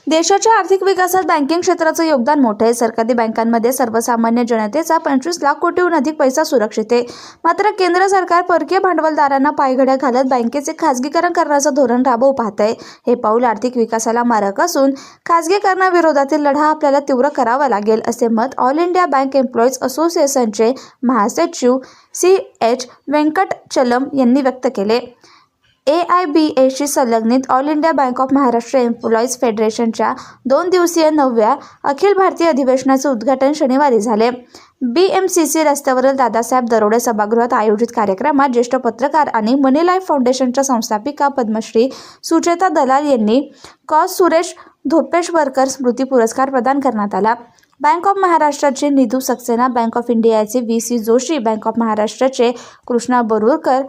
देशाच्या आर्थिक विकासात बँकिंग क्षेत्राचं योगदान मोठं आहे. सरकारी बँकांमध्ये सर्वसामान्य जनतेचा 25 लाख कोटीहून अधिक पैसा सुरक्षित आहे. मात्र केंद्र सरकार परकीय भांडवलदारांना पायघड्या घालत बँकेचे खासगीकरण करण्याचं धोरण राबवू पाहत आहे. हे पाऊल आर्थिक विकासाला मारक असून खासगीकरणाविरोधातील लढा आपल्याला तीव्र करावा लागेल, असे मत ऑल इंडिया बँक एम्प्लॉईज असोसिएशनचे महासचिव CH वेंकटचलम यांनी व्यक्त केले. AIBAशी संलग्नित all India bank of Maharashtra employees फेडरेशनच्या 2 दिवसीय 9व्या अखिल भारतीय अधिवेशनाचे उद्घाटन शनिवारी झाले. BMCC रस्त्यावरील दादासाहेब दरोडे सभागृहात आयोजित कार्यक्रमात ज्येष्ठ पत्रकार आणि मनी लाईफ फाउंडेशनच्या संस्थापिका पद्मश्री सुचेता दलाल यांनी कॉस सुरेश धोपेश्वरकर स्मृती पुरस्कार प्रदान करण्यात आला. बँक ऑफ महाराष्ट्राचे निधू सक्सेना, बँक ऑफ इंडियाचे VC जोशी, बँक ऑफ महाराष्ट्राचे कृष्णा बरुरकर,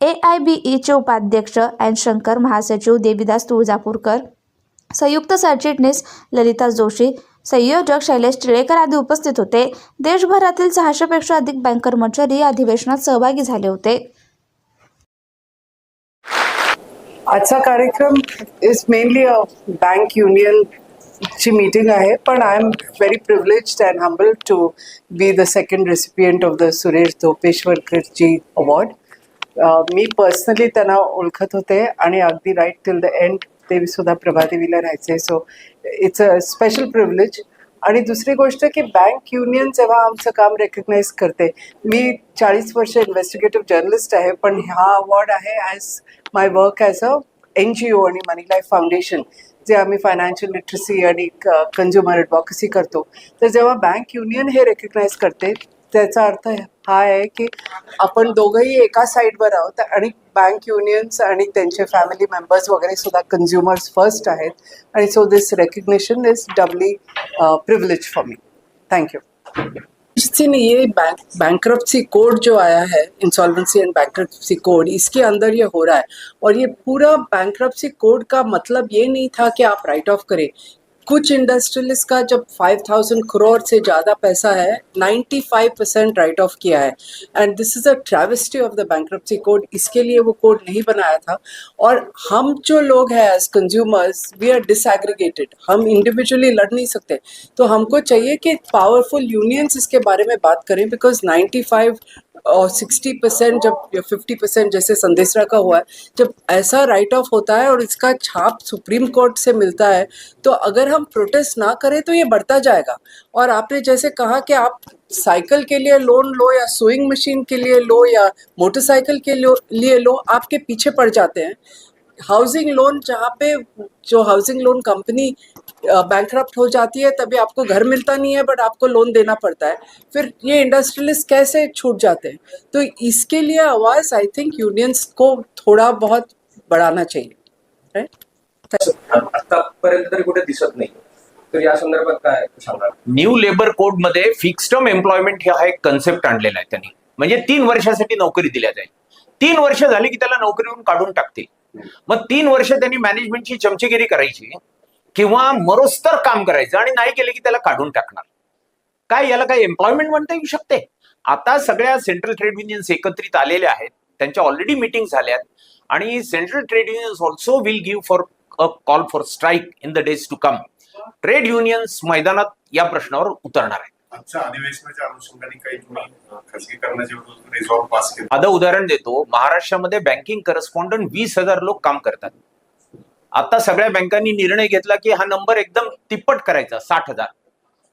AIBEचे उपाध्यक्ष N शंकर, महासचिव देवीदास तुळजापूरकर, संयुक्त सरचिटणीस ललिता जोशी, संयोजक शैलेश टिळेकर आदी उपस्थित होते. देशभरातील 600 पेक्षा अधिक बँक कर्मचारी या अधिवेशनात सहभागी झाले होते. आजचा कार्यक्रम is mainly a bank union ची मीटिंग आहे, पण I am very privileged and humble to be the second recipient of the Suresh Dhopeshwarkarji award. मी पर्सनली त्यांना ओळखत होते आणि अगदी राईट टिल द एंड ते सुद्धा प्रभादेवीला राहायचे. So it's a special privilege. आणि दुसरी गोष्ट की बँक युनियन जेव्हा आमचं काम रेकग्नाइज करते, मी 40 वर्ष इन्व्हेस्टिगेटिव्ह जर्नलिस्ट आहे, पण हा अवॉर्ड आहे as my work as a NGO आणि मनी लाईफ फाउंडेशन, जे आम्ही फायनान्शियल लिटरसी आणि कन्झ्युमर ॲडव्होकसी करतो. तर जेव्हा बँक युनियन हे रेकग्नाइज करते, त्याचा अर्थ हा आहे की आपण दोघंही एका साईडवर आहोत आणि बँक युनियन्स आणि त्यांचे फॅमिली मेंबर्स वगैरे सुद्धा कन्झ्युमर्स फर्स्ट आहेत. आणि so this recognition is doubly privilege for me. Thank you. ये बैंकरप्सी कोड जो आया है, इंसॉल्वेंसी एंड बैंकरप्सी कोड, इसके अंदर ये हो रहा है. और ये पूरा बैंकरप्सी कोड का मतलब ये नहीं था कि आप राइट ऑफ करें. कुछ इंडस्ट्रियलिस्ट का जब 5,000 करोड़ से ज़्यादा पैसा है, 95% राइट ऑफ किया है. And this is a travesty of the bankruptcy code. इसके लिए वो कोड नहीं बनाया था. और हम जो लोग हैं as consumers, we are disaggregated. हम इंडिविजुअली लड़ नहीं सकते. तो हमको चाहिए कि पावरफुल यूनियंस इसके बारे में बात करें, बिकॉज 95 और 60% जब या 50% जैसे संदेशरा का हुआ है, जब ऐसा राइट ऑफ होता है और इसका छाप सुप्रीम कोर्ट से मिलता है, तो अगर हम प्रोटेस्ट ना करें तो ये बढ़ता जाएगा. और आपने जैसे कहा कि आप साइकिल के लिए लोन लो या सोइंग मशीन के लिए लो या मोटरसाइकिल के लिए लो, आपके पीछे पड़ जाते हैं. हाउसिंग लोन, जहाँ पे जो हाउसिंग लोन कंपनी बैंकरप्ट हो जाती है, तभी आपको घर मिलता नहीं है बट आपको लोन देना पड़ता है. फिर ये इंडस्ट्रियलिस्ट कैसे छूट जाते हैं? तो इसके लिए आवाज आई थिंक यूनियंस को थोड़ा बहुत बढ़ाना चाहिए. आतापर्यंत तरी कुठे दिसत नाही. तर या संदर्भात काय सांगणार? न्यू लेबर कोड मध्ये फिक्स्ड टर्म एम्प्लॉयमेंट हा एक कन्सेप्ट आणलेला आहे त्यांनी. म्हणजे 3 वर्षासाठी नोकरी दिल्या जाईल. 3 वर्ष झाली की त्याला नोकरीवरून काढून टाकतील. मग 3 वर्ष त्यांनी मॅनेजमेंटची चमचेगिरी करायची किंवा मरोस्तर काम करायचं आणि नाही केले की त्याला काढून टाकणार. काय याला काय एम्प्लॉयमेंट म्हणता येऊ शकते? आता सगळ्या सेंट्रल ट्रेड युनियन्स एकत्रित आलेल्या आहेत. त्यांच्या ऑलरेडी मीटिंग झाल्यात आणि central trade unions also will give for a call for strike in the days to come. Trade unions मैदानात या प्रश्नावर उतरणार आहेत. आजच्या अधिवेशनाच्या अनुषंगाने काही तुम्ही खासगीकरणाचे रिझॉल्व पास केले? आता उदाहरण देतो. महाराष्ट्रामध्ये बँकिंग करस्पॉन्डंट 20,000 लोक काम करतात. आता सगळ्या बँकांनी निर्णय घेतला की हा नंबर एकदम तिप्पट करायचा, 60,000.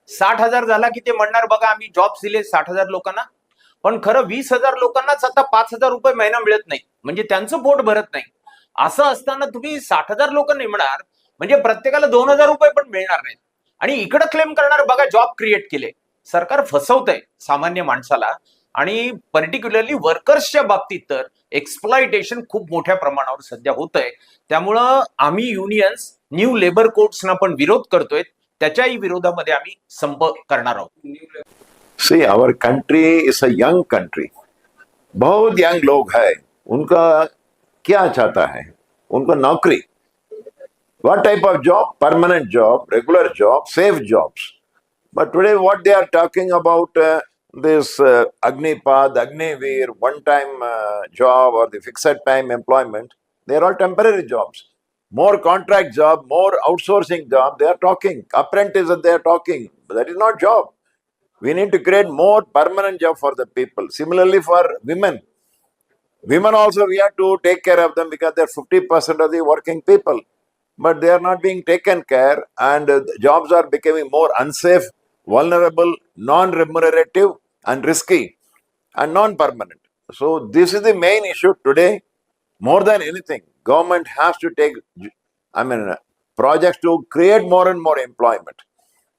60,000 झाला की ते म्हणणार बघा आम्ही जॉब्स दिले 60,000 लोकांना. पण खरं 20,000 लोकांनाच आता 5,000 रुपये महिना मिळत नाही, म्हणजे त्यांचं पोट भरत नाही. असं असताना तुम्ही 60,000 लोक नेमणार म्हणजे प्रत्येकाला 2,000 रुपये पण मिळणार नाहीत. आणि इकडे क्लेम करणार बघा जॉब क्रिएट केले. सरकार फसवतंय सामान्य माणसाला आणि पर्टिक्युलरली वर्कर्सच्या बाबतीत तर एक्सप्लॉइटेशन खूप मोठ्या प्रमाणावर सध्या होत आहे. त्यामुळं आम्ही युनियन्स न्यू लेबर कोड्सना पण विरोध करतोय. त्याच्याही विरोधामध्ये आम्ही संप करणार आहोत. See, our country is a young country. बहुत यंग लोग हैं. उनका क्या चाहता है? उनको नौकरी. What type of job? Permanent job, regular job, safe jobs. But today what they are talking about this Agnipad, Agniveer, one-time job or the fixed time employment, they are all temporary jobs. more contract job, more outsourcing job. They are talking. Apprentices, they are talking. But that is not job. We need to create more permanent job for the people. Similarly, for women. Women also, we have to take care of them because they're 50% of the working people. But they are not being taken care, and jobs are becoming more unsafe, vulnerable, non-remunerative, and risky, and non-permanent. So this is the main issue today. More than anything, government has to take, projects to create more and more employment.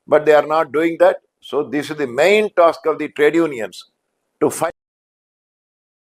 But they are not doing that. So this is the main task of the trade unions, to fight.